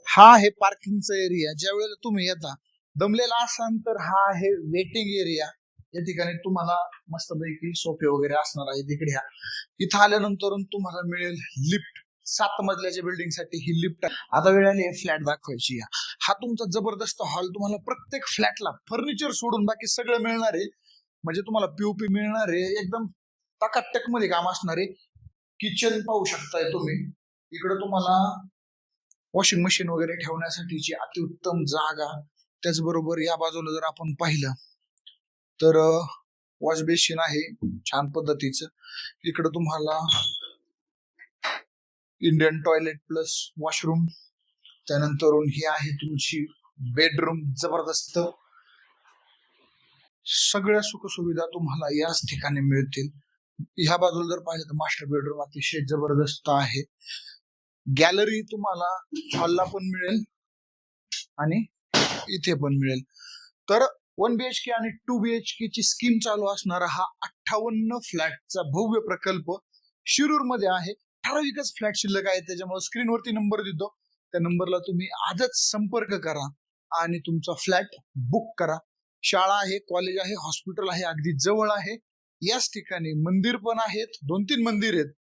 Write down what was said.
हा आहे पार्किंगचा एरिया. ज्या वेळेला तुम्ही येता दमलेला असाल तर हा आहे वेटिंग एरिया. या ठिकाणी तुम्हाला मस्तपैकी सोफे वगैरे असणार आहे. तिकडे ह्या इथं आल्यानंतर तुम्हाला मिळेल लिफ्ट. 7 मजल्याच्या बिल्डिंग साठी ही लिफ्ट. आता वेळ आली फ्लॅट दाखवायची. हा तुमचा जबरदस्त हॉल. तुम्हाला प्रत्येक फ्लॅटला फर्निचर सोडून बाकी सगळं मिळणार आहे. म्हणजे तुम्हाला पीओपी मिळणार आहे. एकदम टकाटक मध्ये काम असणार आहे. किचन पाहू शकताय तुम्ही. इकडे तुम्हाला वॉशिंग मशीन वगैरे ठेवण्यासाठीची अतिउत्तम जागा. त्याचबरोबर या बाजूला जर आपण पाहिलं तर वॉश बेसिन आहे छान पद्धतीचं. इकडे तुम्हाला इंडियन टॉयलेट प्लस वॉशरूम. त्यानंतर ही आहे तुमची बेडरूम. जबरदस्त सगळ्या सुखसुविधा तुम्हाला याच ठिकाणी मिळतील. ह्या बाजूला जर पाहिलं तर मास्टर बेडरूम अतिशय जबरदस्त आहे. गॅलरी तुम्हाला हॉलला पण मिळेल आणि इथे पण मिळेल. तर 1 BHK आणि 2 BHK ची स्कीम चालू असणारा हा 58 फ्लॅटचा भव्य प्रकल्प शिरूर मध्ये आहे. ठराविकच फ्लॅट शिल्लक आहे. त्याच्यामुळे स्क्रीनवरती नंबर देतो. त्या नंबरला तुम्ही आजच संपर्क करा आणि तुमचा फ्लॅट बुक करा. शाळा आहे, कॉलेज आहे, हॉस्पिटल आहे, अगदी जवळ आहे. याच ठिकाणी मंदिर पण आहेत. 2-3 मंदिर आहेत.